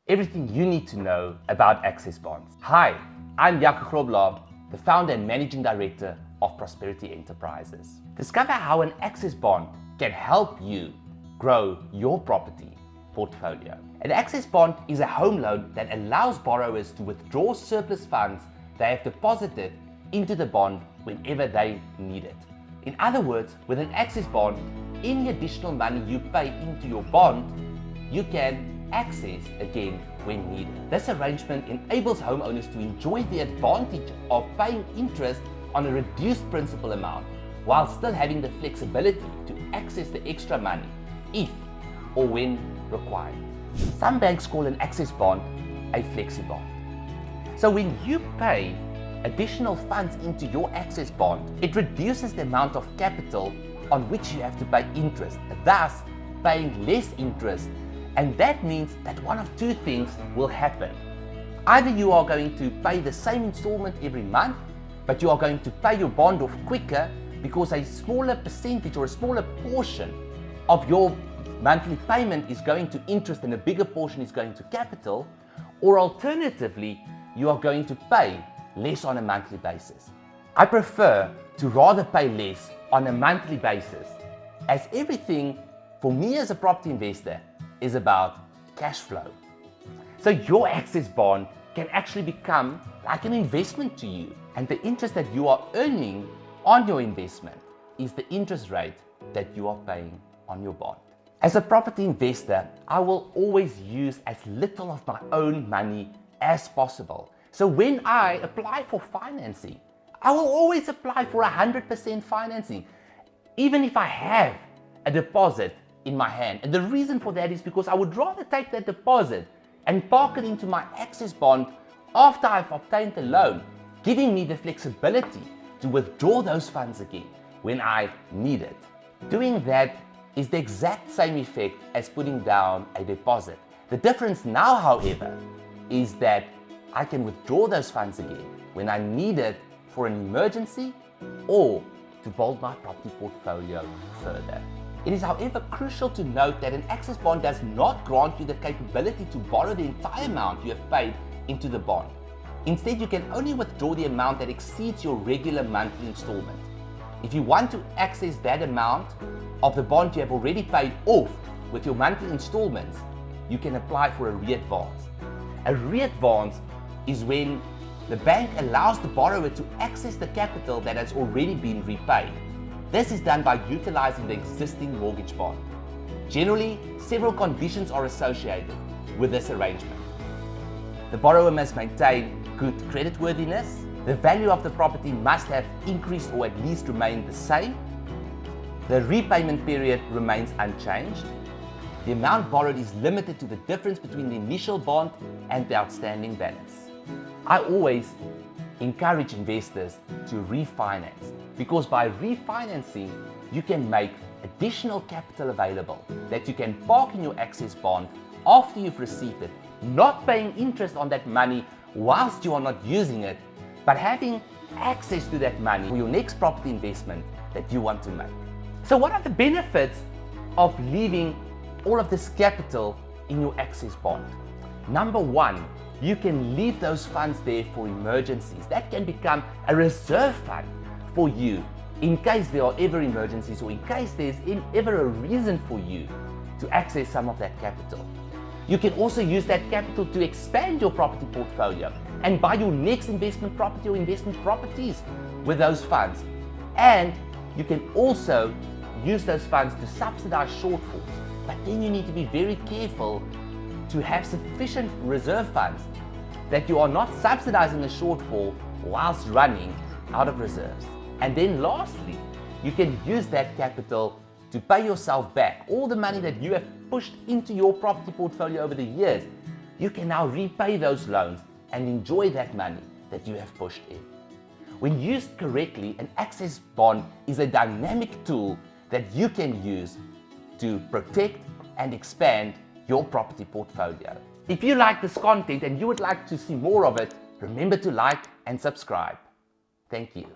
everything you need to know about access bonds. Hi, I'm Jaco Grobbelaar, the founder and managing director of Prosperity Enterprises. Discover how an access bond can help you grow your property portfolio. An access bond is a home loan that allows borrowers to withdraw surplus funds they have deposited into the bond whenever they need it. In other words, with an access bond, any additional money you pay into your bond, you can access again when needed. This arrangement enables homeowners to enjoy the advantage of paying interest on a reduced principal amount while still having the flexibility to access the extra money if or when required. Some banks call an access bond a flexi bond. So when you pay additional funds into your access bond, it reduces the amount of capital on which you have to pay interest, thus paying less interest. And that means that one of two things will happen. Either you are going to pay the same installment every month, but you are going to pay your bond off quicker because a smaller percentage or a smaller portion of your monthly payment is going to interest and a bigger portion is going to capital, or alternatively, you are going to pay less on a monthly basis. I prefer to rather pay less on a monthly basis, as everything for me as a property investor is about cash flow. So your access bond can actually become like an investment to you, and the interest that you are earning on your investment is the interest rate that you are paying on your bond. As a property investor, I will always use as little of my own money as possible. So when I apply for financing, I will always apply for 100% financing, even if I have a deposit in my hand. And the reason for that is because I would rather take that deposit and park it into my access bond after I've obtained the loan, giving me the flexibility to withdraw those funds again when I need it. Doing that is the exact same effect as putting down a deposit. The difference now, however, is that I can withdraw those funds again when I need it for an emergency or to build my property portfolio further. It is, however, crucial to note that an access bond does not grant you the capability to borrow the entire amount you have paid into the bond. Instead, you can only withdraw the amount that exceeds your regular monthly installment. If you want to access that amount of the bond you have already paid off with your monthly installments, you can apply for a Readvance. A Readvance is when the bank allows the borrower to access the capital that has already been repaid. This is done by utilizing the existing mortgage bond. Generally, several conditions are associated with this arrangement. The borrower must maintain good creditworthiness. The value of the property must have increased or at least remained the same. The repayment period remains unchanged. The amount borrowed is limited to the difference between the initial bond and the outstanding balance. I always encourage investors to refinance, because by refinancing, you can make additional capital available that you can park in your access bond after you've received it, not paying interest on that money whilst you are not using it, but having access to that money for your next property investment that you want to make. So what are the benefits of leaving all of this capital in your access bond? Number one, you can leave those funds there for emergencies. That can become a reserve fund for you in case there are ever emergencies or in case there's ever a reason for you to access some of that capital. You can also use that capital to expand your property portfolio and buy your next investment property or investment properties with those funds. And you can also use those funds to subsidize shortfalls. But then you need to be very careful to have sufficient reserve funds that you are not subsidizing the shortfall whilst running out of reserves. And then lastly, you can use that capital to pay yourself back. All the money that you have pushed into your property portfolio over the years, you can now repay those loans and enjoy that money that you have pushed in. When used correctly, an access bond is a dynamic tool that you can use to protect and expand your property portfolio. If you like this content and you would like to see more of it, remember to like and subscribe. Thank you.